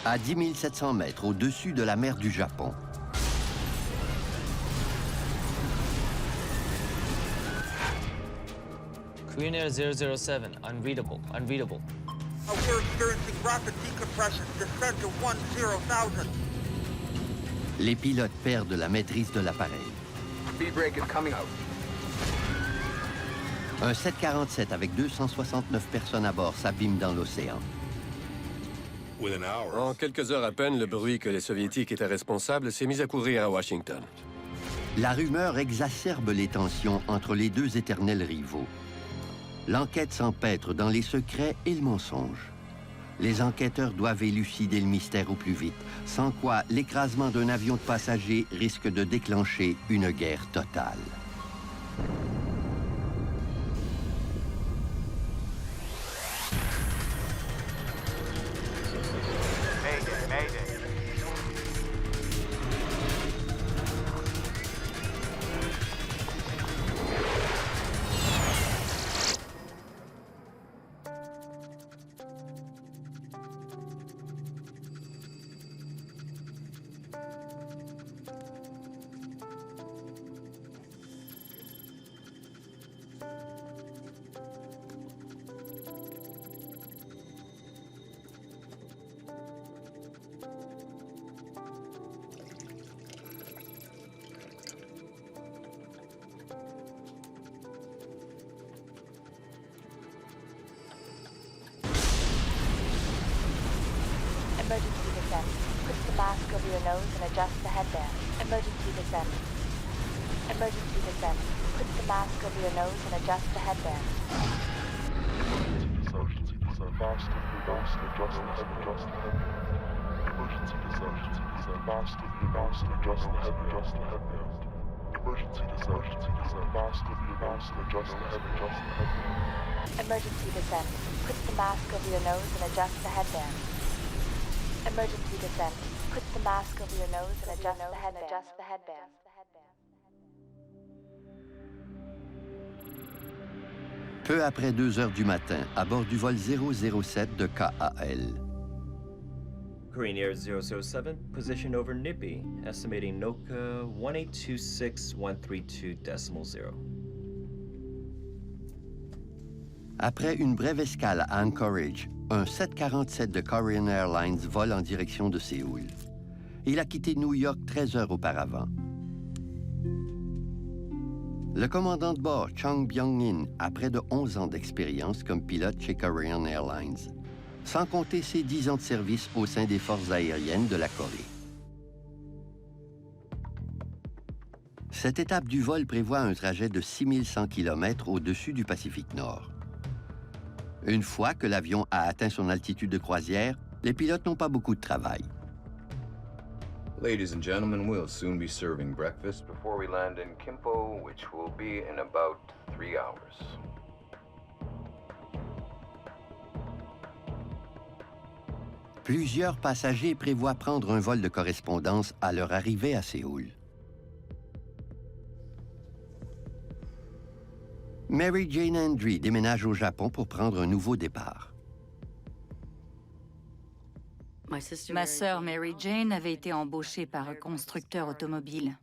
À 10 700 mètres au-dessus de la mer du Japon, Korean Air 007, unreadable, unreadable. We're experiencing rapid decompression. Descent to 10,000. les pilotes perdent la maîtrise de l'appareil. Speed brake is coming out. Un 747 avec 269 personnes à bord s'abîme dans l'océan. En quelques heures à peine, le bruit que les Soviétiques étaient responsables s'est mis à courir à Washington. La rumeur exacerbe les tensions entre les deux éternels rivaux. L'enquête s'empêtre dans les secrets et le mensonge. Les enquêteurs doivent élucider le mystère au plus vite, sans quoi l'écrasement d'un avion de passagers risque de déclencher une guerre totale. Mayday, mayday. Emergency descent. Put the mask over your nose and adjust the headband. Emergency descent. Emergency descent. Put the mask over your nose and adjust the headband. Emergency descent. Mask over your nose and adjust the headband. Emergency descent. Mask over your nose and adjust the headband. Emergency descent. Mask over your nose and adjust the headband. Emergency descent. Put the mask over your nose and adjust the headband. Emergency descent. Put the mask over your nose and adjust the headband. Peu après 2 heures du matin, à bord du vol 007 de KAL. Korean Air 007, position over Nippy, estimating NOCA 1826132.0. Après une brève escale à Anchorage, un 747 de Korean Airlines vole en direction de Séoul. Il a quitté New York 13 heures auparavant. Le commandant de bord, Chung Byung-in, a près de 11 ans d'expérience comme pilote chez Korean Airlines, sans compter ses 10 ans de service au sein des forces aériennes de la Corée. Cette étape du vol prévoit un trajet de 6100 km au-dessus du Pacifique Nord. Une fois que l'avion a atteint son altitude de croisière, les pilotes n'ont pas beaucoup de travail. Ladies and gentlemen, we'll soon be serving breakfast before we land in Kimpo, which will be in about 3 hours. Plusieurs passagers prévoient prendre un vol de correspondance à leur arrivée à Séoul. Mary Jane Andry déménage au Japon pour prendre un nouveau départ. Ma sœur Mary Jane avait été embauchée par un constructeur automobile.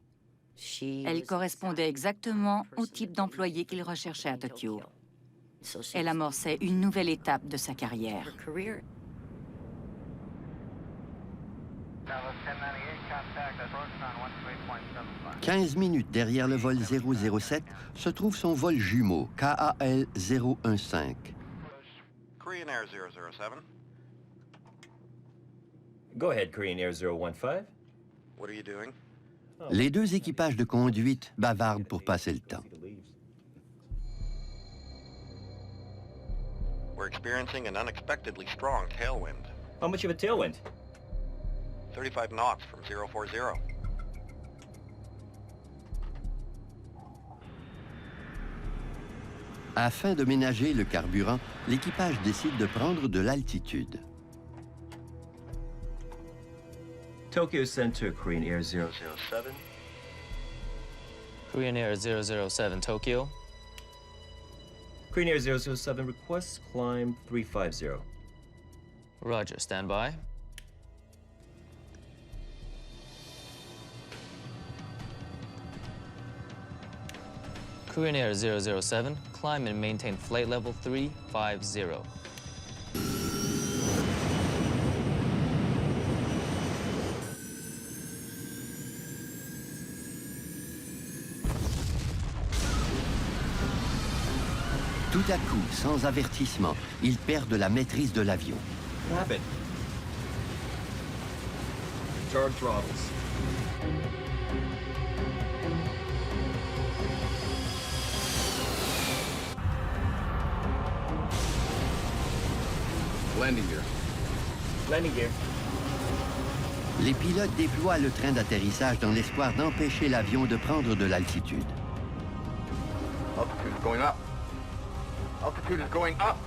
Elle correspondait exactement au type d'employé qu'il recherchait à Tokyo. Elle amorçait une nouvelle étape de sa carrière. 15 minutes derrière le vol 007 se trouve son vol jumeau, KAL 015. Korean Air 007. Go ahead, Korean Air 015. What are you doing? Les deux équipages de conduite bavardent pour passer le temps. We're experiencing an unexpectedly strong tailwind. How much of a tailwind? 35 knots from 040. Afin de ménager le carburant, l'équipage décide de prendre de l'altitude. Tokyo Center, Korean Air 007. Korean Air 007, Tokyo. Korean Air 007 requests climb 350. Roger, stand by. Korean Air 007, climb and maintain flight level 350. Tout à coup, sans avertissement, ils perdent la maîtrise de l'avion. What happened? Charge throttles. Landing gear. Landing gear. Les pilotes déploient le train d'atterrissage dans l'espoir d'empêcher l'avion de prendre de l'altitude. Altitude is going up. Altitude is going up.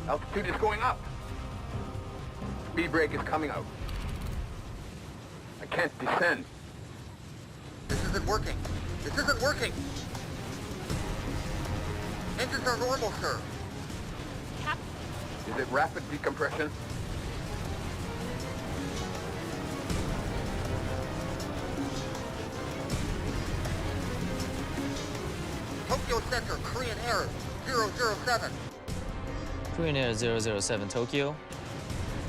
Altitude is going up. Speed brake is coming out. I can't descend. This isn't working. This isn't working. Engines are normal, sir. Is it rapid decompression? Tokyo Center, Korean Air 007. Korean Air 007, Tokyo.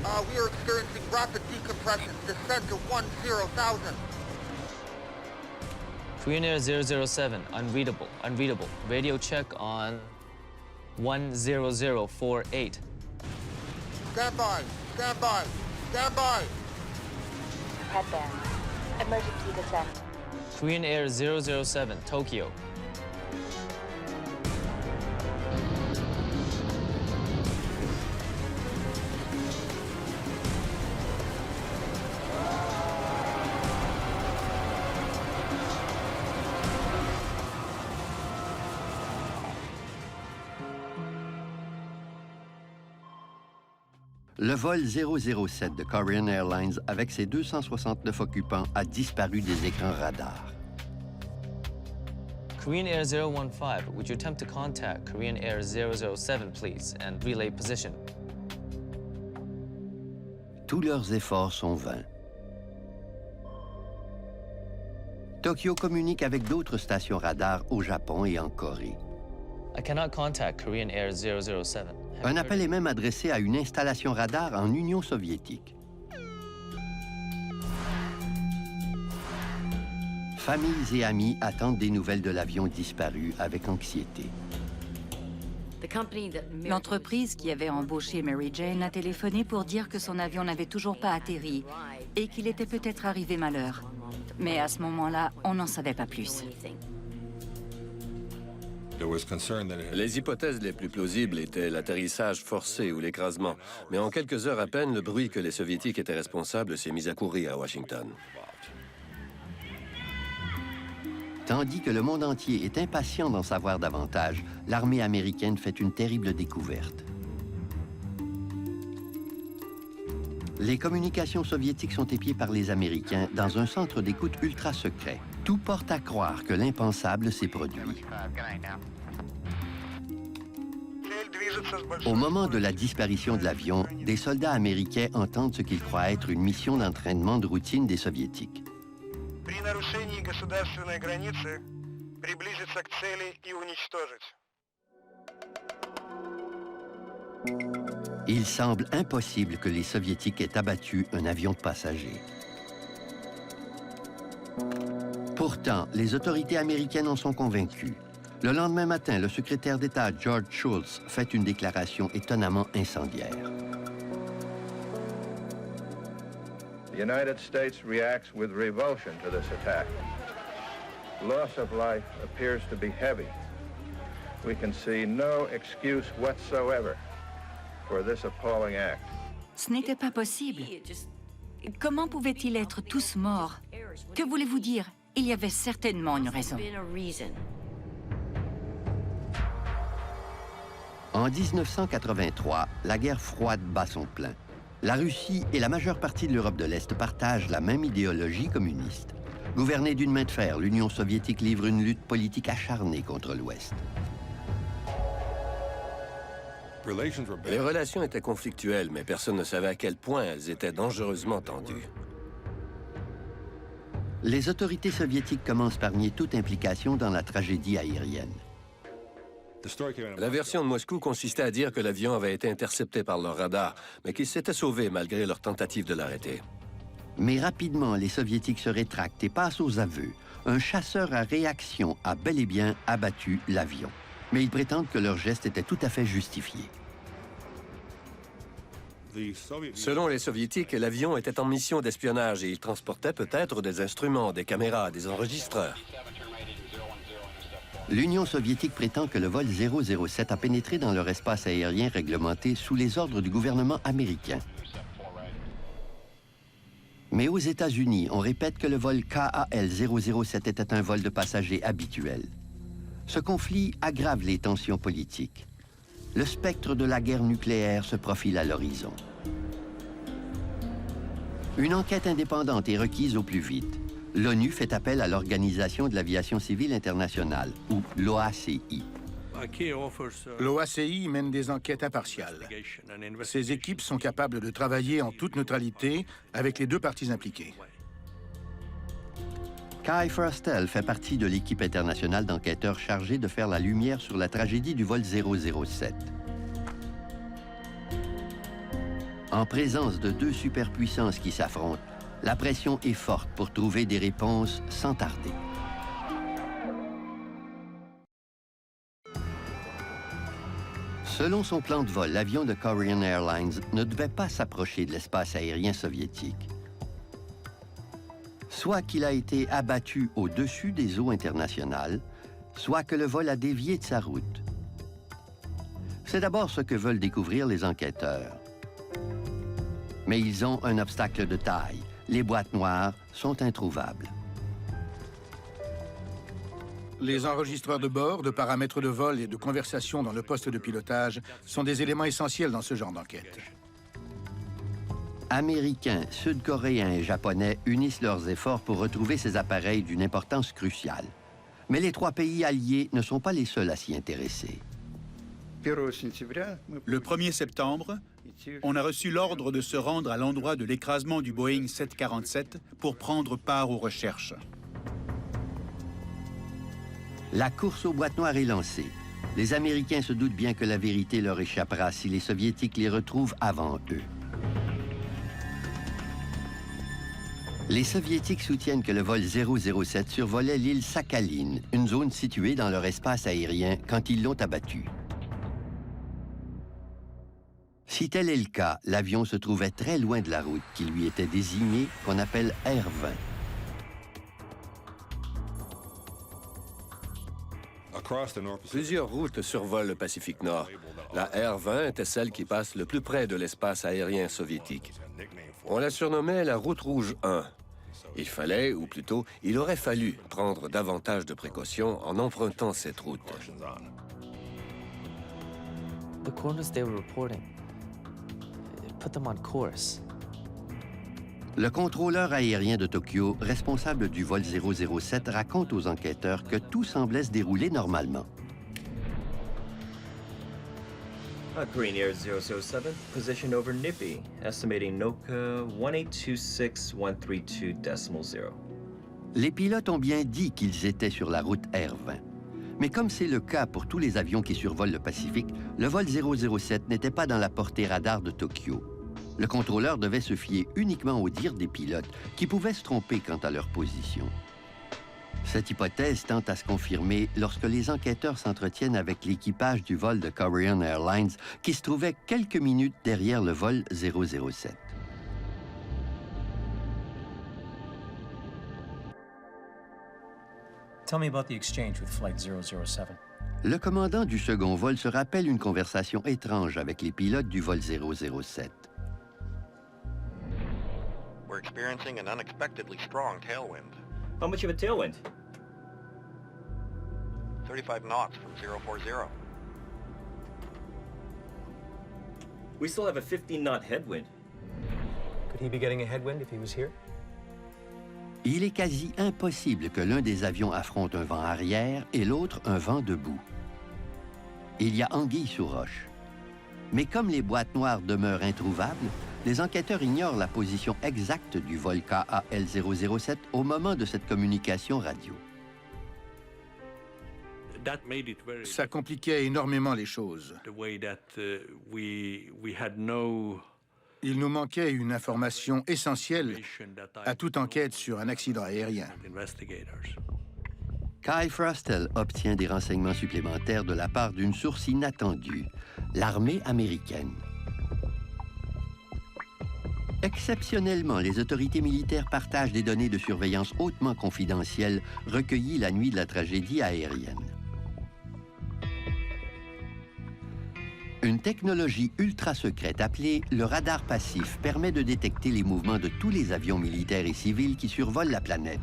We are experiencing rapid decompression. Descend to 10,000. Korean Air 007, unreadable, unreadable. Radio check on 10048. Stand by, stand by, stand by. Headband. Emergency descent. Korean Air 007, Tokyo. Le vol 007 de Korean Airlines avec ses 269 occupants a disparu des écrans radars. Korean Air 015, would you attempt to contact Korean Air 007, please, and relay position? Tous leurs efforts sont vains. Tokyo communique avec d'autres stations radars au Japon et en Corée. I cannot contact Korean Air 007. Un appel est même adressé à une installation radar en Union soviétique. Familles et amis attendent des nouvelles de l'avion disparu avec anxiété. L'entreprise qui avait embauché Mary Jane a téléphoné pour dire que son avion n'avait toujours pas atterri et qu'il était peut-être arrivé malheur. Mais à ce moment-là, on n'en savait pas plus. Les hypothèses les plus plausibles étaient l'atterrissage forcé ou l'écrasement. Mais en quelques heures à peine, le bruit que les Soviétiques étaient responsables s'est mis à courir à Washington. Tandis que le monde entier est impatient d'en savoir davantage, l'armée américaine fait une terrible découverte. Les communications soviétiques sont épiées par les Américains dans un centre d'écoute ultra secret. Tout porte à croire que l'impensable s'est produit. Au moment de la disparition de l'avion, des soldats américains entendent ce qu'ils croient être une mission d'entraînement de routine des Soviétiques. При нарушении государственной границы приблизиться к цели и уничтожить. Il semble impossible que les Soviétiques aient abattu un avion de passagers. Pourtant, les autorités américaines en sont convaincues. Le lendemain matin, le secrétaire d'État George Shultz fait une déclaration étonnamment incendiaire. The United States reacts with revulsion to this attack. Loss of life appears to be heavy. We can see no excuse whatsoever for this appalling act. Ce n'était pas possible. Comment pouvaient-ils être tous morts? Que voulez-vous dire? Il y avait certainement une raison. En 1983, la guerre froide bat son plein. La Russie et la majeure partie de l'Europe de l'Est partagent la même idéologie communiste. Gouvernée d'une main de fer, l'Union soviétique livre une lutte politique acharnée contre l'Ouest. Les relations étaient conflictuelles, mais personne ne savait à quel point elles étaient dangereusement tendues. Les autorités soviétiques commencent par nier toute implication dans la tragédie aérienne. La version de Moscou consistait à dire que l'avion avait été intercepté par leur radar, mais qu'il s'était sauvé malgré leur tentative de l'arrêter. Mais rapidement, les Soviétiques se rétractent et passent aux aveux. Un chasseur à réaction a bel et bien abattu l'avion. Mais ils prétendent que leur geste était tout à fait justifié. Selon les Soviétiques, l'avion était en mission d'espionnage et il transportait peut-être des instruments, des caméras, des enregistreurs. L'Union soviétique prétend que le vol 007 a pénétré dans leur espace aérien réglementé sous les ordres du gouvernement américain. Mais aux États-Unis, on répète que le vol KAL-007 était un vol de passagers habituel. Ce conflit aggrave les tensions politiques. Le spectre de la guerre nucléaire se profile à l'horizon. Une enquête indépendante est requise au plus vite. L'ONU fait appel à l'Organisation de l'aviation civile internationale, ou l'OACI. L'OACI mène des enquêtes impartiales. Ces équipes sont capables de travailler en toute neutralité avec les deux parties impliquées. Kai Forstel fait partie de l'équipe internationale d'enquêteurs chargée de faire la lumière sur la tragédie du vol 007. En présence de deux superpuissances qui s'affrontent, la pression est forte pour trouver des réponses sans tarder. Selon son plan de vol, l'avion de Korean Airlines ne devait pas s'approcher de l'espace aérien soviétique. Soit qu'il a été abattu au-dessus des eaux internationales, soit que le vol a dévié de sa route. C'est d'abord ce que veulent découvrir les enquêteurs. Mais ils ont un obstacle de taille. Les boîtes noires sont introuvables. Les enregistreurs de bord, de paramètres de vol et de conversation dans le poste de pilotage sont des éléments essentiels dans ce genre d'enquête. Américains, Sud-Coréens et Japonais unissent leurs efforts pour retrouver ces appareils d'une importance cruciale. Mais les trois pays alliés ne sont pas les seuls à s'y intéresser. Le 1er septembre, on a reçu l'ordre de se rendre à l'endroit de l'écrasement du Boeing 747 pour prendre part aux recherches. La course aux boîtes noires est lancée. Les Américains se doutent bien que la vérité leur échappera si les Soviétiques les retrouvent avant eux. Les Soviétiques soutiennent que le vol 007 survolait l'île Sakhaline, une zone située dans leur espace aérien quand ils l'ont abattu. Si tel est le cas, l'avion se trouvait très loin de la route qui lui était désignée, qu'on appelle R20. Plusieurs routes survolent le Pacifique Nord. La R20 était celle qui passe le plus près de l'espace aérien soviétique. On la surnommait la route rouge 1. Il fallait, ou plutôt, il aurait fallu prendre davantage de précautions en empruntant cette route. The coordinates they were reporting, put them on course. Le contrôleur aérien de Tokyo, responsable du vol 007, raconte aux enquêteurs que tout semblait se dérouler normalement. Korean Air 007, position over Nippy, estimating NOCA 1826132.0. Les pilotes ont bien dit qu'ils étaient sur la route R20. Mais comme c'est le cas pour tous les avions qui survolent le Pacifique, le vol 007 n'était pas dans la portée radar de Tokyo. Le contrôleur devait se fier uniquement au dire des pilotes, qui pouvaient se tromper quant à leur position. Cette hypothèse tend à se confirmer lorsque les enquêteurs s'entretiennent avec l'équipage du vol de Korean Airlines, qui se trouvait quelques minutes derrière le vol 007. Tell me about the exchange with Flight 007. Le commandant du second vol se rappelle une conversation étrange avec les pilotes du vol 007. We're experiencing an unexpectedly strong tailwind. How much of a tailwind? 35 knots from 040. We still have a 15-knot headwind. Could he be getting a headwind if he was here? Il est quasi impossible que l'un des avions affronte un vent arrière et l'autre un vent debout. Il y a anguille sous roche. Mais comme les boîtes noires demeurent introuvables, les enquêteurs ignorent la position exacte du vol KAL-007 au moment de cette communication radio. Ça compliquait énormément les choses. Il nous manquait une information essentielle à toute enquête sur un accident aérien. Kai Frostel obtient des renseignements supplémentaires de la part d'une source inattendue, l'armée américaine. Exceptionnellement, les autorités militaires partagent des données de surveillance hautement confidentielles recueillies la nuit de la tragédie aérienne. Une technologie ultra secrète appelée le radar passif permet de détecter les mouvements de tous les avions militaires et civils qui survolent la planète.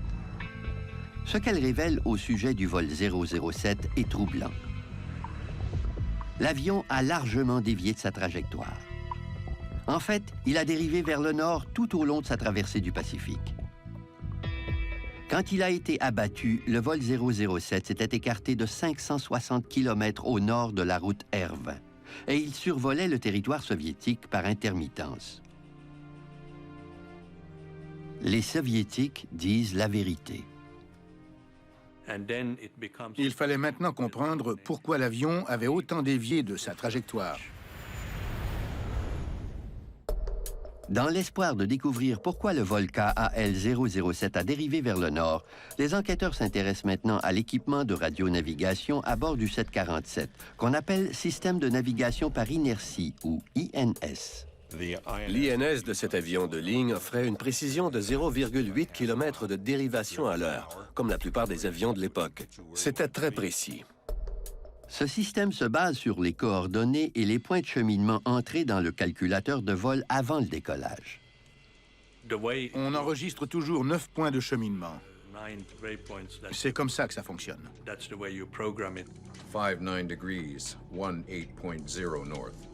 Ce qu'elle révèle au sujet du vol 007 est troublant. L'avion a largement dévié de sa trajectoire. En fait, il a dérivé vers le nord tout au long de sa traversée du Pacifique. Quand il a été abattu, le vol 007 s'était écarté de 560 km au nord de la route R20 et il survolait le territoire soviétique par intermittence. Les Soviétiques disent la vérité. Il fallait maintenant comprendre pourquoi l'avion avait autant dévié de sa trajectoire. Dans l'espoir de découvrir pourquoi le vol KAL-007 a dérivé vers le nord, les enquêteurs s'intéressent maintenant à l'équipement de radionavigation à bord du 747, qu'on appelle Système de navigation par inertie, ou INS. L'INS de cet avion de ligne offrait une précision de 0,8 km de dérivation à l'heure, comme la plupart des avions de l'époque. C'était très précis. Ce système se base sur les coordonnées et les points de cheminement entrés dans le calculateur de vol avant le décollage. On enregistre toujours 9 points de cheminement. C'est comme ça que ça fonctionne. 59 degrees, 18.0 north.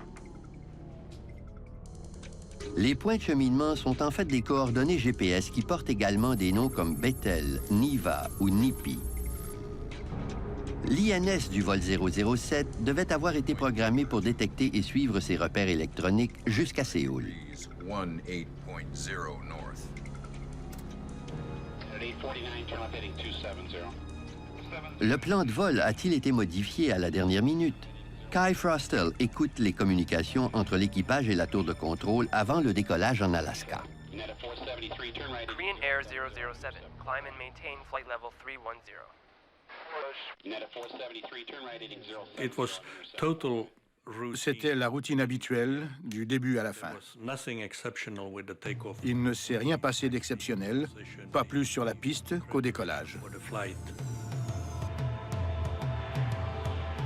Les points de cheminement sont en fait des coordonnées GPS qui portent également des noms comme Bethel, Niva ou Nipi. L'INS du vol 007 devait avoir été programmé pour détecter et suivre ses repères électroniques jusqu'à Séoul. 18.0 north. Le plan de vol a-t-il été modifié à la dernière minute? Kai Frostel écoute les communications entre l'équipage et la tour de contrôle avant le décollage en Alaska. Korean Air 007, climb and maintain flight level 310. C'était la routine habituelle du début à la fin. Il ne s'est rien passé d'exceptionnel, pas plus sur la piste qu'au décollage.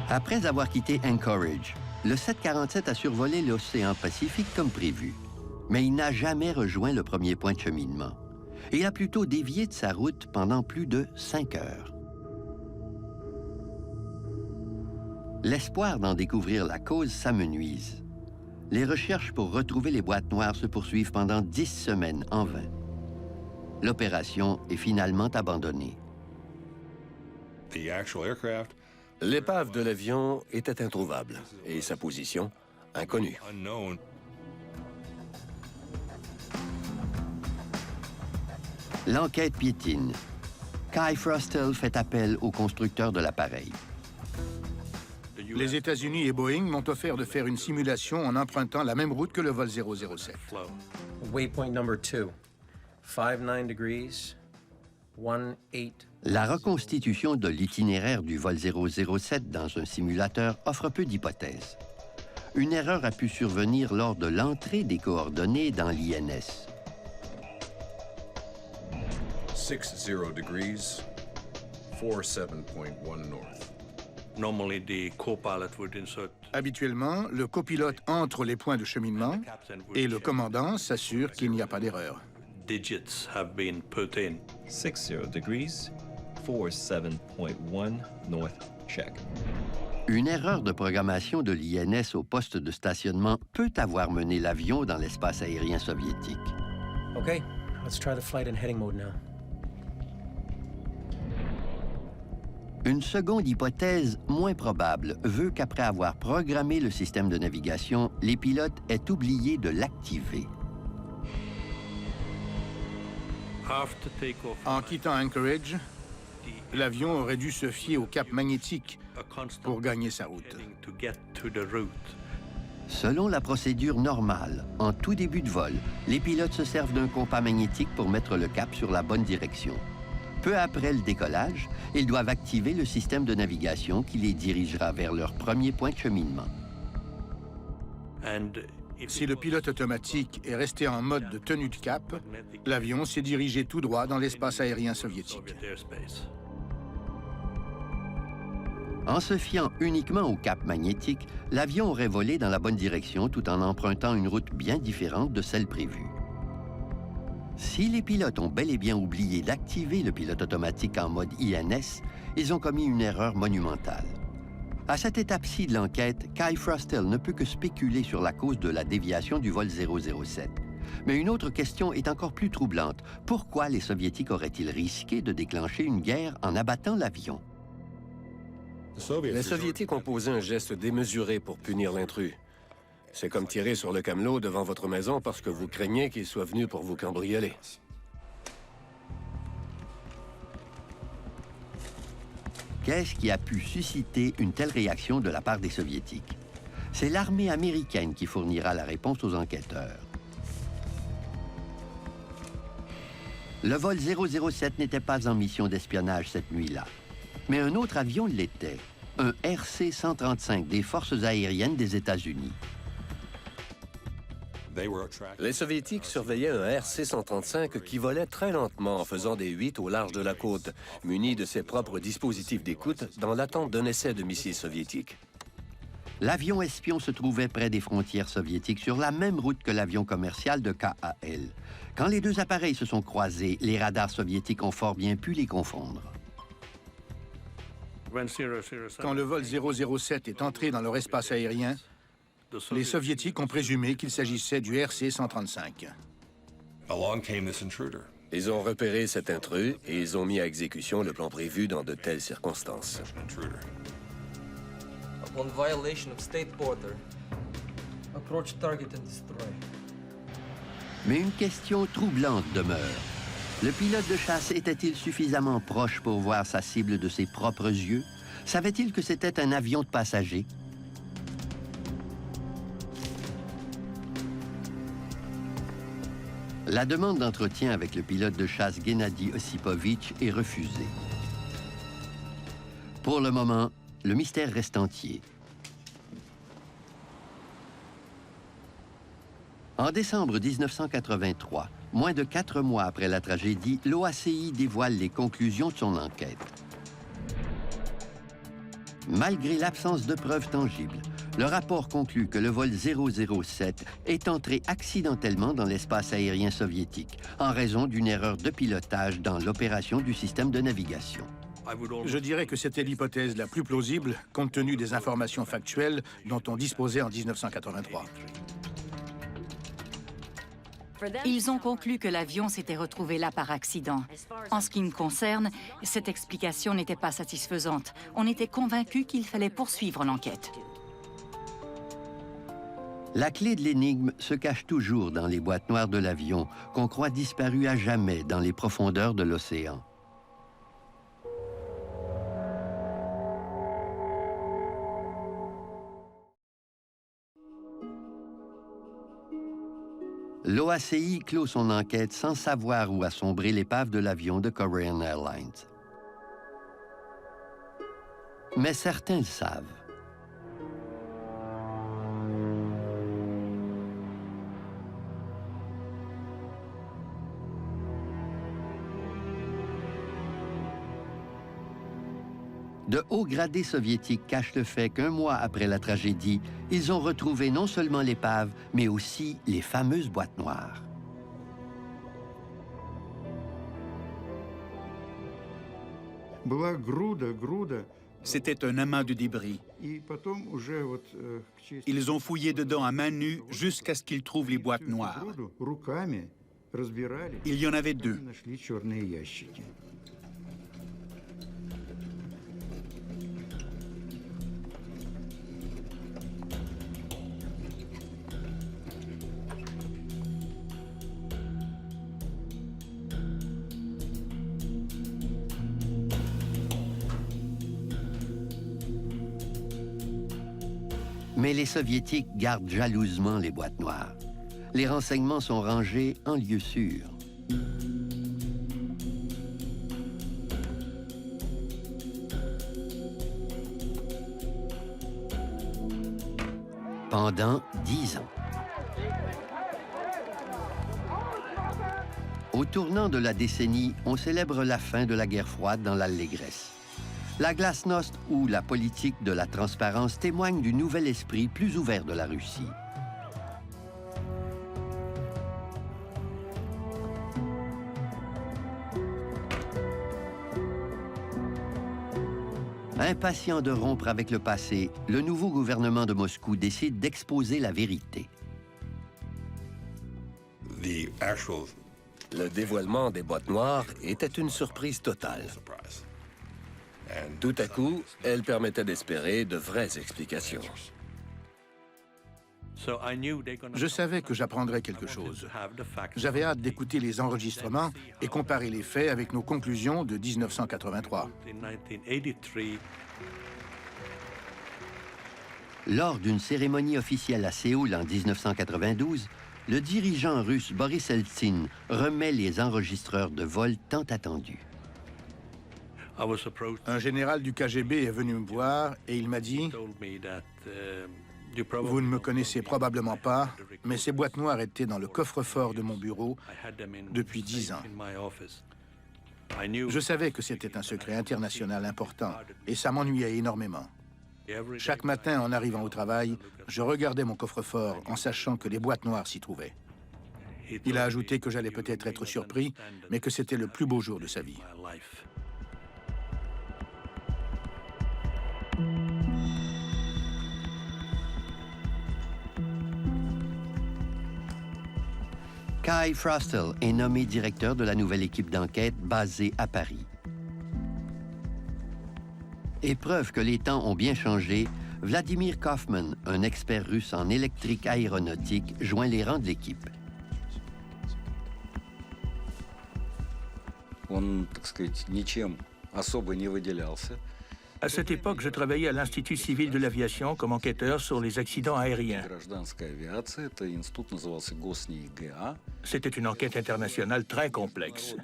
Après avoir quitté Anchorage, le 747 a survolé l'océan Pacifique comme prévu. Mais il n'a jamais rejoint le premier point de cheminement. Et il a plutôt dévié de sa route pendant plus de 5 heures. L'espoir d'en découvrir la cause s'amenuise. Les recherches pour retrouver les boîtes noires se poursuivent pendant 10 semaines en vain. L'opération est finalement abandonnée. L'épave de l'avion était introuvable et sa position inconnue. L'enquête piétine. Kai Frostel fait appel au constructeur de l'appareil. Les États-Unis et Boeing m'ont offert de faire une simulation en empruntant la même route que le vol 007. Waypoint number 2. 59 degrees, 18. La reconstitution de l'itinéraire du vol 007 dans un simulateur offre peu d'hypothèses. Une erreur a pu survenir lors de l'entrée des coordonnées dans l'INS. 60 degrees, 47.1 north. Habituellement, le copilote entre les points de cheminement et le commandant s'assure qu'il n'y a pas d'erreur. 60 degrees, 47.1 north, check. Une erreur de programmation de l'INS au poste de stationnement peut avoir mené l'avion dans l'espace aérien soviétique. Okay, let's try the flight in heading mode now. Une seconde hypothèse, moins probable, veut qu'après avoir programmé le système de navigation, les pilotes aient oublié de l'activer. En quittant Anchorage, l'avion aurait dû se fier au cap magnétique pour gagner sa route. Selon la procédure normale, en tout début de vol, les pilotes se servent d'un compas magnétique pour mettre le cap sur la bonne direction. Peu après le décollage, ils doivent activer le système de navigation qui les dirigera vers leur premier point de cheminement. Si le pilote automatique est resté en mode de tenue de cap, l'avion s'est dirigé tout droit dans l'espace aérien soviétique. En se fiant uniquement au cap magnétique, l'avion aurait volé dans la bonne direction tout en empruntant une route bien différente de celle prévue. Si les pilotes ont bel et bien oublié d'activer le pilote automatique en mode INS, ils ont commis une erreur monumentale. À cette étape-ci de l'enquête, Kai Frostel ne peut que spéculer sur la cause de la déviation du vol 007. Mais une autre question est encore plus troublante. Pourquoi les Soviétiques auraient-ils risqué de déclencher une guerre en abattant l'avion? Les Soviétiques ont posé un geste démesuré pour punir l'intrus. C'est comme tirer sur le camelot devant votre maison parce que vous craignez qu'il soit venu pour vous cambrioler. Qu'est-ce qui a pu susciter une telle réaction de la part des Soviétiques? C'est l'armée américaine qui fournira la réponse aux enquêteurs. Le vol 007 n'était pas en mission d'espionnage cette nuit-là. Mais un autre avion l'était, un RC-135 des forces aériennes des États-Unis. Les Soviétiques surveillaient un RC-135 qui volait très lentement en faisant des 8 au large de la côte, muni de ses propres dispositifs d'écoute dans l'attente d'un essai de missiles soviétiques. L'avion espion se trouvait près des frontières soviétiques sur la même route que l'avion commercial de KAL. Quand les deux appareils se sont croisés, les radars soviétiques ont fort bien pu les confondre. Quand le vol 007 est entré dans leur espace aérien, les Soviétiques ont présumé qu'il s'agissait du RC-135. Ils ont repéré cet intrus et ils ont mis à exécution le plan prévu dans de telles circonstances. On violation of state border, approach target and destroy. Mais une question troublante demeure. Le pilote de chasse était-il suffisamment proche pour voir sa cible de ses propres yeux? Savait-il que c'était un avion de passagers? La demande d'entretien avec le pilote de chasse Gennady Osipovitch est refusée. Pour le moment, le mystère reste entier. En décembre 1983, moins de 4 mois après la tragédie, l'OACI dévoile les conclusions de son enquête. Malgré l'absence de preuves tangibles, le rapport conclut que le vol 007 est entré accidentellement dans l'espace aérien soviétique en raison d'une erreur de pilotage dans l'opération du système de navigation. Je dirais que c'était l'hypothèse la plus plausible compte tenu des informations factuelles dont on disposait en 1983. Ils ont conclu que l'avion s'était retrouvé là par accident. En ce qui me concerne, cette explication n'était pas satisfaisante. On était convaincus qu'il fallait poursuivre l'enquête. La clé de l'énigme se cache toujours dans les boîtes noires de l'avion qu'on croit disparues à jamais dans les profondeurs de l'océan. L'OACI clôt son enquête sans savoir où a sombré l'épave de l'avion de Korean Airlines. Mais certains le savent. De hauts gradés soviétiques cachent le fait qu'un mois après la tragédie, ils ont retrouvé non seulement l'épave, mais aussi les fameuses boîtes noires. C'était un amas de débris. Ils ont fouillé dedans à main nue jusqu'à ce qu'ils trouvent les boîtes noires. Il y en avait 2. Mais les Soviétiques gardent jalousement les boîtes noires. Les renseignements sont rangés en lieu sûr. Pendant 10 ans. Au tournant de la décennie, on célèbre la fin de la guerre froide dans l'allégresse. La glasnost ou la politique de la transparence témoigne du nouvel esprit plus ouvert de la Russie. Impatient de rompre avec le passé, le nouveau gouvernement de Moscou décide d'exposer la vérité. Le dévoilement des boîtes noires était une surprise totale. Tout à coup, elle permettait d'espérer de vraies explications. Je savais que j'apprendrais quelque chose. J'avais hâte d'écouter les enregistrements et comparer les faits avec nos conclusions de 1983. Lors d'une cérémonie officielle à Séoul en 1992, le dirigeant russe Boris Eltsine remet les enregistreurs de vol tant attendus. Un général du KGB est venu me voir et il m'a dit « Vous ne me connaissez probablement pas, mais ces boîtes noires étaient dans le coffre-fort de mon bureau depuis 10 ans. Je savais que c'était un secret international important et ça m'ennuyait énormément. Chaque matin, en arrivant au travail, je regardais mon coffre-fort en sachant que les boîtes noires s'y trouvaient. » Il a ajouté que j'allais peut-être être surpris, mais que c'était le plus beau jour de sa vie. Kai Frostel est nommé directeur de la nouvelle équipe d'enquête basée à Paris. Et preuve que les temps ont bien changé, Vladimir Kaufman, un expert russe en électrique aéronautique, joint les rangs de l'équipe. À cette époque, je travaillais à l'Institut civil de l'aviation comme enquêteur sur les accidents aériens. C'était une enquête internationale très complexe.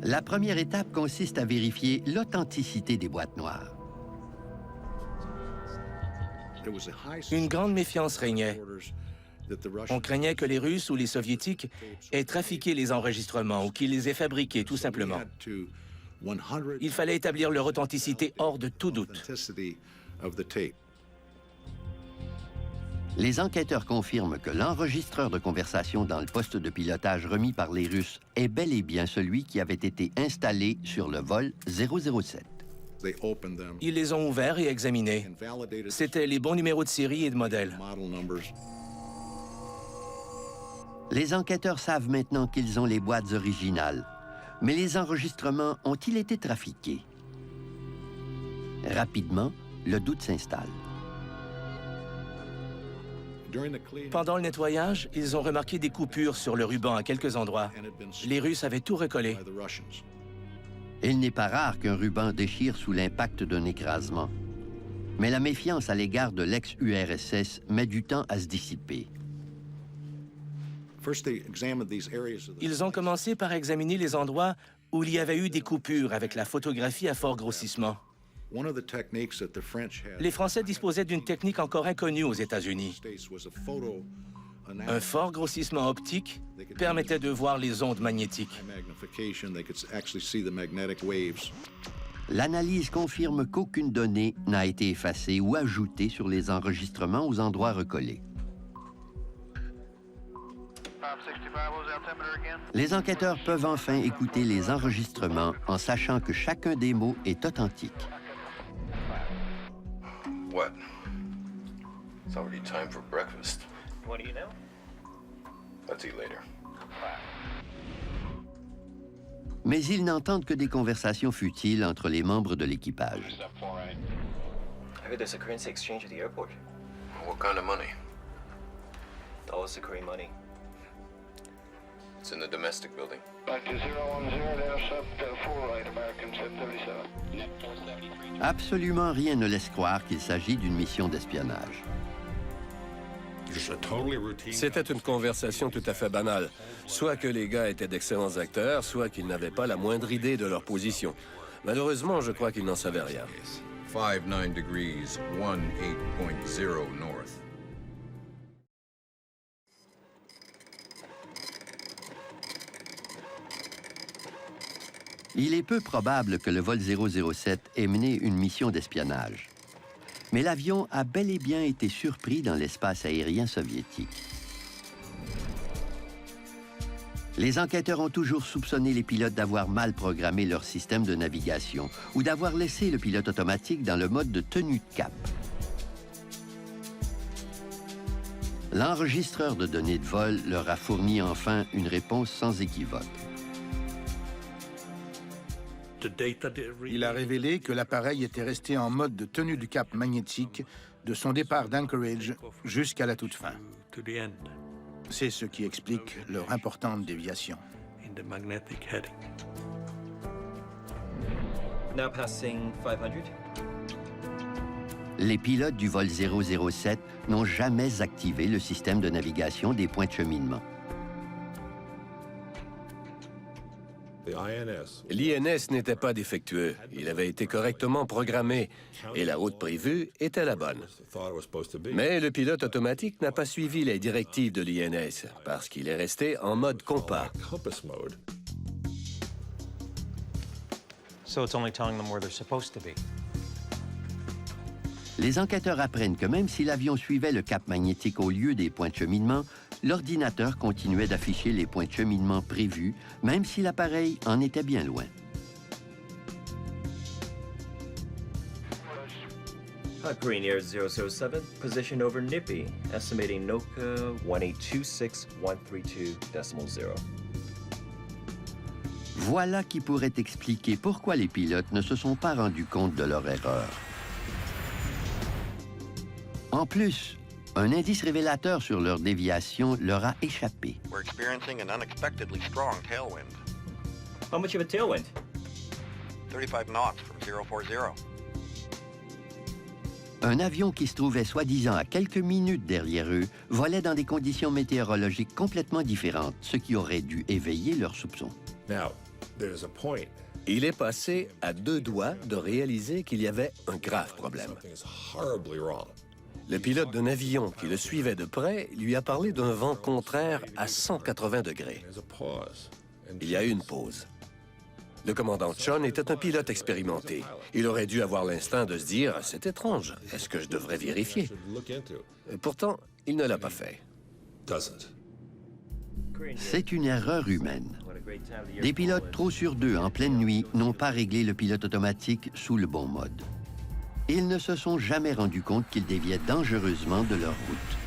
La première étape consiste à vérifier l'authenticité des boîtes noires. Une grande méfiance régnait. On craignait que les Russes ou les Soviétiques aient trafiqué les enregistrements ou qu'ils les aient fabriqués, tout simplement. Il fallait établir leur authenticité hors de tout doute. Les enquêteurs confirment que l'enregistreur de conversation dans le poste de pilotage remis par les Russes est bel et bien celui qui avait été installé sur le vol 007. Ils les ont ouverts et examinés. C'étaient les bons numéros de série et de modèle. Les enquêteurs savent maintenant qu'ils ont les boîtes originales. Mais les enregistrements ont-ils été trafiqués? Rapidement, le doute s'installe. Pendant le nettoyage, ils ont remarqué des coupures sur le ruban à quelques endroits. Les Russes avaient tout recollé. Il n'est pas rare qu'un ruban déchire sous l'impact d'un écrasement. Mais la méfiance à l'égard de l'ex-URSS met du temps à se dissiper. Ils ont commencé par examiner les endroits où il y avait eu des coupures avec la photographie à fort grossissement. Les Français disposaient d'une technique encore inconnue aux États-Unis. Un fort grossissement optique permettait de voir les ondes magnétiques. L'analyse confirme qu'aucune donnée n'a été effacée ou ajoutée sur les enregistrements aux endroits recollés. Les enquêteurs peuvent enfin écouter les enregistrements en sachant que chacun des mots est authentique. What? It's already time for breakfast. What do you know? Let's eat later. Mais ils n'entendent que des conversations futiles entre les membres de l'équipage. I heard there's a currency exchange at the airport. What kind of money? Dollars to Korean money. It's in the domestic building. Back to 010, intercept 4 right, American 737. Absolument rien ne laisse croire qu'il s'agit d'une mission d'espionnage. C'était une conversation tout à fait banale. Soit que les gars étaient d'excellents acteurs, soit qu'ils n'avaient pas la moindre idée de leur position. Malheureusement, je crois qu'ils n'en savaient rien. 59 degrees, 18.0 north. Il est peu probable que le vol 007 ait mené une mission d'espionnage. Mais l'avion a bel et bien été surpris dans l'espace aérien soviétique. Les enquêteurs ont toujours soupçonné les pilotes d'avoir mal programmé leur système de navigation ou d'avoir laissé le pilote automatique dans le mode de tenue de cap. L'enregistreur de données de vol leur a fourni enfin une réponse sans équivoque. Il a révélé que l'appareil était resté en mode de tenue du cap magnétique de son départ d'Anchorage jusqu'à la toute fin. C'est ce qui explique leur importante déviation. Now passing 500. Les pilotes du vol 007 n'ont jamais activé le système de navigation des points de cheminement. L'INS n'était pas défectueux. Il avait été correctement programmé et la route prévue était la bonne. Mais le pilote automatique n'a pas suivi les directives de l'INS parce qu'il est resté en mode compas. So it's only telling them where they're supposed to be. Les enquêteurs apprennent que même si l'avion suivait le cap magnétique au lieu des points de cheminement, l'ordinateur continuait d'afficher les points de cheminement prévus, même si l'appareil en était bien loin. Green Air 007, position over Nippy, estimating NOCA 1826132.0. Voilà qui pourrait expliquer pourquoi les pilotes ne se sont pas rendus compte de leur erreur. En plus, un indice révélateur sur leur déviation leur a échappé. We're experiencing an unexpectedly strong tailwind. How much of a tailwind? 35 knots from 040. Un avion qui se trouvait soi-disant à quelques minutes derrière eux volait dans des conditions météorologiques complètement différentes, ce qui aurait dû éveiller leurs soupçons. Il est passé à 2 doigts de réaliser qu'il y avait un grave problème. Le pilote d'un avion qui le suivait de près lui a parlé d'un vent contraire à 180 degrés. Il y a eu une pause. Le commandant Chun était un pilote expérimenté. Il aurait dû avoir l'instinct de se dire « C'est étrange, est-ce que je devrais vérifier ?» Pourtant, il ne l'a pas fait. C'est une erreur humaine. Des pilotes trop sur 2 en pleine nuit n'ont pas réglé le pilote automatique sous le bon mode. Ils ne se sont jamais rendus compte qu'ils déviaient dangereusement de leur route.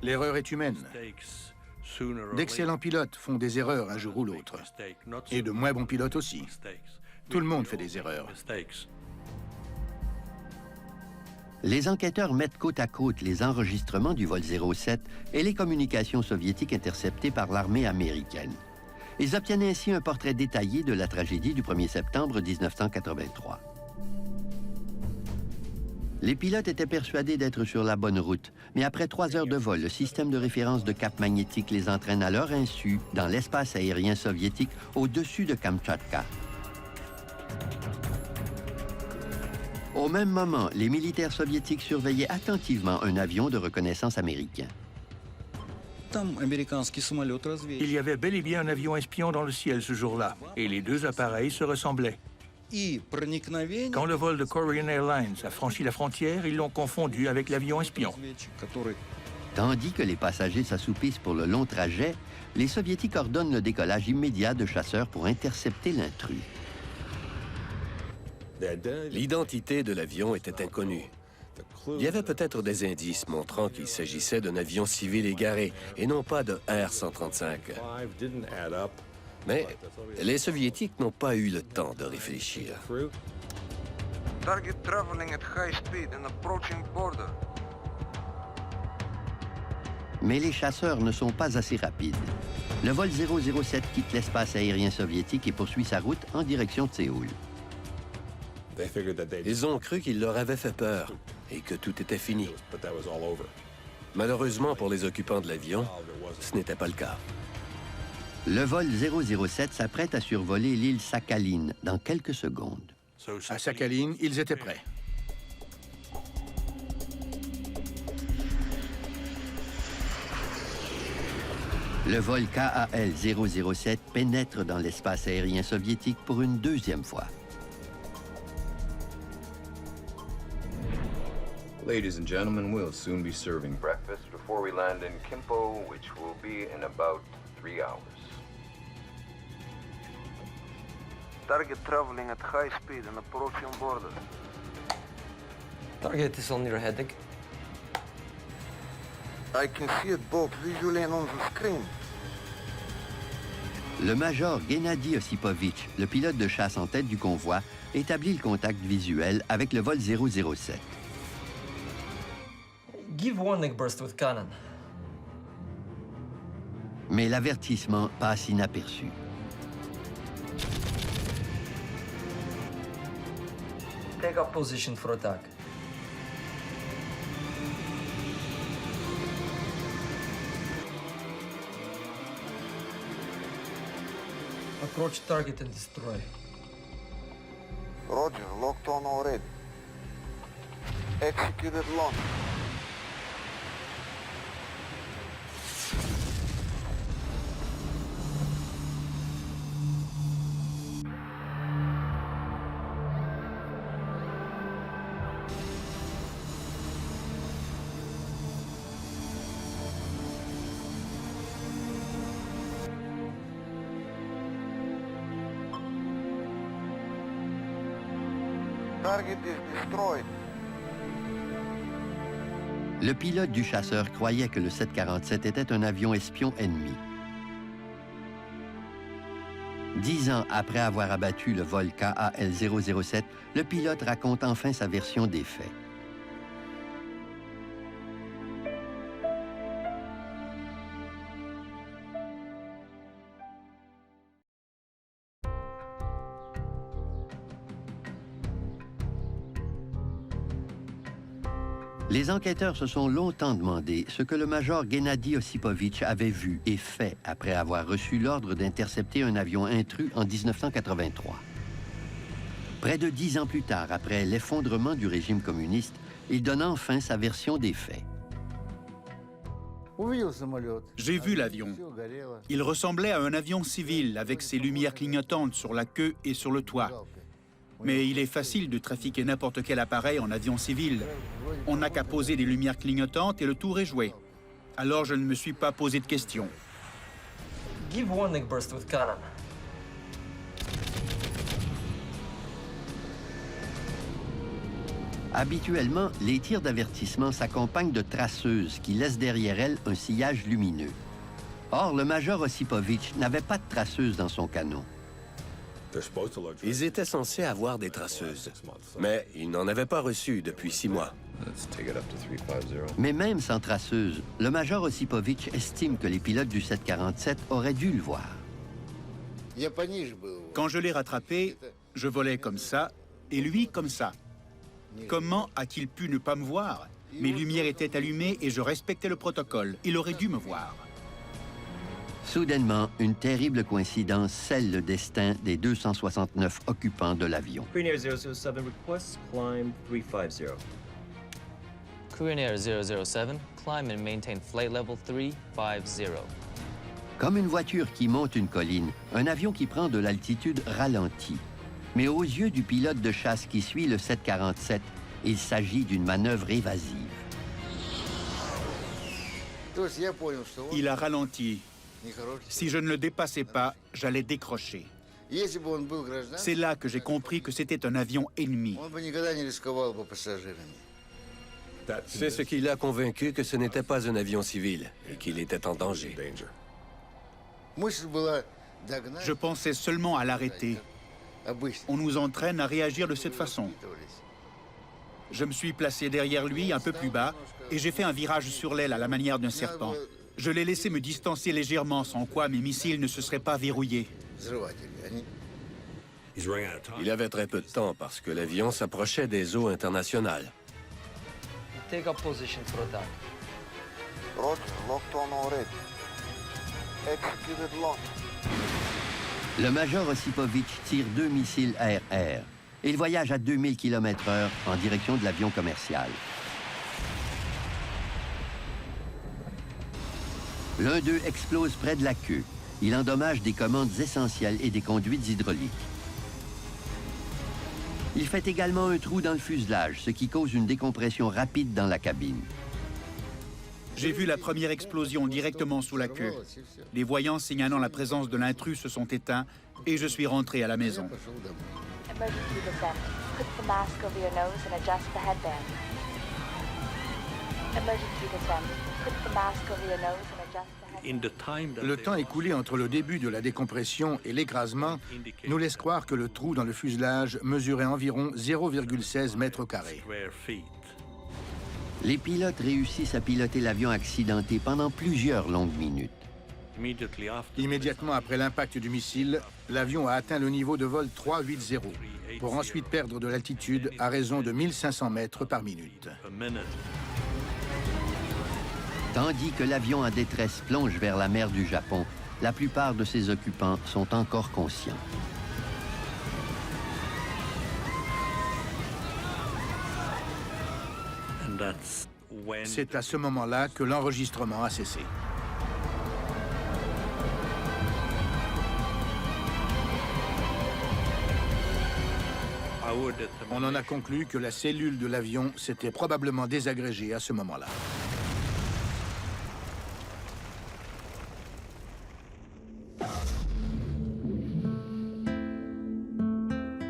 L'erreur est humaine. D'excellents pilotes font des erreurs un jour ou l'autre. Et de moins bons pilotes aussi. Tout le monde fait des erreurs. Les enquêteurs mettent côte à côte les enregistrements du vol 07 et les communications soviétiques interceptées par l'armée américaine. Ils obtiennent ainsi un portrait détaillé de la tragédie du 1er septembre 1983. Les pilotes étaient persuadés d'être sur la bonne route, mais après 3 heures de vol, le système de référence de cap magnétique les entraîne à leur insu dans l'espace aérien soviétique au-dessus de Kamtchatka. Au même moment, les militaires soviétiques surveillaient attentivement un avion de reconnaissance américain. Il y avait bel et bien un avion espion dans le ciel ce jour-là, et les 2 appareils se ressemblaient. Quand le vol de Korean Airlines a franchi la frontière, ils l'ont confondu avec l'avion espion. Tandis que les passagers s'assoupissent pour le long trajet, les Soviétiques ordonnent le décollage immédiat de chasseurs pour intercepter l'intrus. L'identité de l'avion était inconnue. Il y avait peut-être des indices montrant qu'il s'agissait d'un avion civil égaré et non pas de R-135. Mais les Soviétiques n'ont pas eu le temps de réfléchir. Target traveling at high speed and approaching border. Mais les chasseurs ne sont pas assez rapides. Le vol 007 quitte l'espace aérien soviétique et poursuit sa route en direction de Séoul. Ils ont cru qu'il leur avait fait peur et que tout était fini. Malheureusement pour les occupants de l'avion, ce n'était pas le cas. Le vol 007 s'apprête à survoler l'île Sakhaline dans quelques secondes. À Sakhaline, ils étaient prêts. Le vol KAL-007 pénètre dans l'espace aérien soviétique pour une deuxième fois. Ladies and gentlemen, we'll soon be serving breakfast before we land in Kimpo, which will be in about 3 hours. Target traveling at high speed and approaching border. Target is on your heading. I can see it both visually and on the screen. Le major Gennady Osipovitch, le pilote de chasse en tête du convoi, établit le contact visuel avec le vol 007. Give warning burst with cannon. Mais l'avertissement passe inaperçu. Take up position for attack. Approach target and destroy. Roger, locked on already. Executed launch. Target is destroyed. Le pilote du chasseur croyait que le 747 était un avion espion ennemi. 10 ans après avoir abattu le vol KAL-007, le pilote raconte enfin sa version des faits. Les enquêteurs se sont longtemps demandé ce que le major Gennady Osipovitch avait vu et fait après avoir reçu l'ordre d'intercepter un avion intrus en 1983. Près de 10 ans plus tard, après l'effondrement du régime communiste, il donne enfin sa version des faits. J'ai vu l'avion. Il ressemblait à un avion civil avec ses lumières clignotantes sur la queue et sur le toit. Mais il est facile de trafiquer n'importe quel appareil en avion civil. On n'a qu'à poser des lumières clignotantes et le tour est joué. Alors je ne me suis pas posé de questions. Give warning burst with cannon. Habituellement, les tirs d'avertissement s'accompagnent de traceuses qui laissent derrière elles un sillage lumineux. Or, le major Osipovitch n'avait pas de traceuse dans son canon. Ils étaient censés avoir des traceuses, mais ils n'en avaient pas reçu depuis 6 mois. Mais même sans traceuse, le major Osipovitch estime que les pilotes du 747 auraient dû le voir. Quand je l'ai rattrapé, je volais comme ça et lui comme ça. Comment a-t-il pu ne pas me voir? Mes lumières étaient allumées et je respectais le protocole. Il aurait dû me voir. Soudainement, une terrible coïncidence scelle le destin des 269 occupants de l'avion. Korean Air 007 request climb 350. Korean Air 007, climb and maintain flight level 350. Comme une voiture qui monte une colline, un avion qui prend de l'altitude ralentit. Mais aux yeux du pilote de chasse qui suit le 747, il s'agit d'une manœuvre évasive. Il a ralenti. Si je ne le dépassais pas, j'allais décrocher. C'est là que j'ai compris que c'était un avion ennemi. C'est ce qui l'a convaincu que ce n'était pas un avion civil et qu'il était en danger. Je pensais seulement à l'arrêter. On nous entraîne à réagir de cette façon. Je me suis placé derrière lui, un peu plus bas, et j'ai fait un virage sur l'aile à la manière d'un serpent. Je l'ai laissé me distancer légèrement, sans quoi mes missiles ne se seraient pas verrouillés. Il avait très peu de temps parce que l'avion s'approchait des eaux internationales. Take up position for attack. Roger, locked on already. Executed launch. Le major Osipovitch tire 2 missiles air-air. Il voyage à 2000 km/h en direction de l'avion commercial. L'un d'eux explose près de la queue. Il endommage des commandes essentielles et des conduites hydrauliques. Il fait également un trou dans le fuselage, ce qui cause une décompression rapide dans la cabine. J'ai vu la première explosion directement sous la queue. Les voyants signalant la présence de l'intrus se sont éteints et je suis rentré à la maison. Emergency descent. Put the mask over your nose and adjust the headband. Emergency descent. Put the mask over your nose and adjust the headband. Le temps écoulé entre le début de la décompression et l'écrasement nous laisse croire que le trou dans le fuselage mesurait environ 0,16 mètres carrés. Les pilotes réussissent à piloter l'avion accidenté pendant plusieurs longues minutes. Immédiatement après l'impact du missile, l'avion a atteint le niveau de vol 380 pour ensuite perdre de l'altitude à raison de 1500 mètres par minute. Tandis que l'avion en détresse plonge vers la mer du Japon, la plupart de ses occupants sont encore conscients. C'est à ce moment-là que l'enregistrement a cessé. On en a conclu que la cellule de l'avion s'était probablement désagrégée à ce moment-là.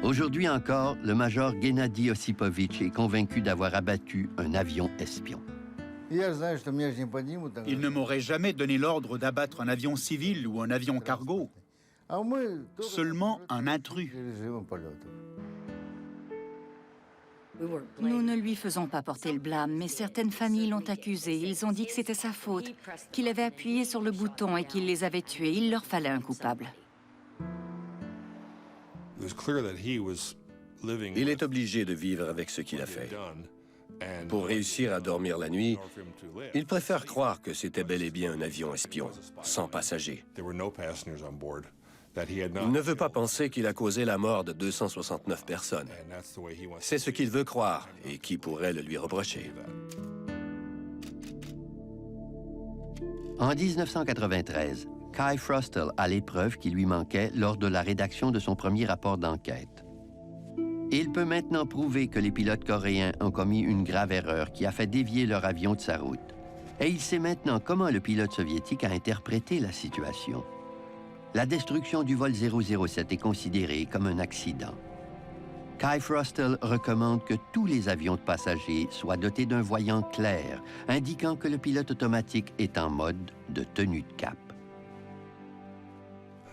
Aujourd'hui encore, le major Gennady Osipovitch est convaincu d'avoir abattu un avion espion. Il ne m'aurait jamais donné l'ordre d'abattre un avion civil ou un avion cargo. Seulement un intrus. Nous ne lui faisons pas porter le blâme, mais certaines familles l'ont accusé. Ils ont dit que c'était sa faute, qu'il avait appuyé sur le bouton et qu'il les avait tués. Il leur fallait un coupable. Il est obligé de vivre avec ce qu'il a fait. Pour réussir à dormir la nuit, il préfère croire que c'était bel et bien un avion espion, sans passagers. Il ne veut pas penser qu'il a causé la mort de 269 personnes. C'est ce qu'il veut croire, et qui pourrait le lui reprocher. En 1993, Kai Frostel a les preuves qui lui manquaient lors de la rédaction de son premier rapport d'enquête. Il peut maintenant prouver que les pilotes coréens ont commis une grave erreur qui a fait dévier leur avion de sa route. Et il sait maintenant comment le pilote soviétique a interprété la situation. La destruction du vol 007 est considérée comme un accident. Kai Frostel recommande que tous les avions de passagers soient dotés d'un voyant clair, indiquant que le pilote automatique est en mode de tenue de cap.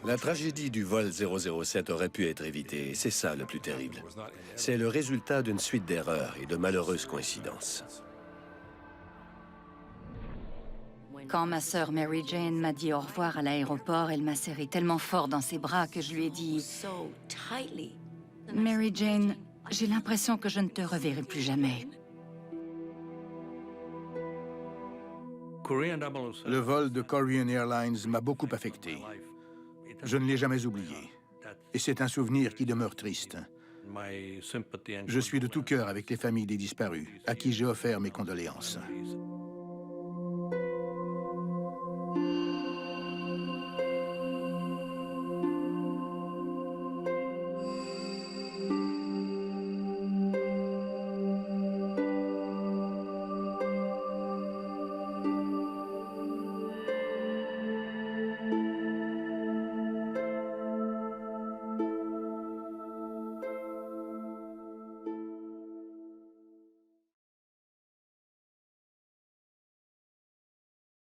La tragédie du vol 007 aurait pu être évitée, et c'est ça le plus terrible. C'est le résultat d'une suite d'erreurs et de malheureuses coïncidences. Quand ma sœur Mary Jane m'a dit au revoir à l'aéroport, elle m'a serré tellement fort dans ses bras que je lui ai dit « Mary Jane, j'ai l'impression que je ne te reverrai plus jamais. » Le vol de Korean Airlines m'a beaucoup affecté. Je ne l'ai jamais oublié. Et c'est un souvenir qui demeure triste. Je suis de tout cœur avec les familles des disparus, à qui j'ai offert mes condoléances.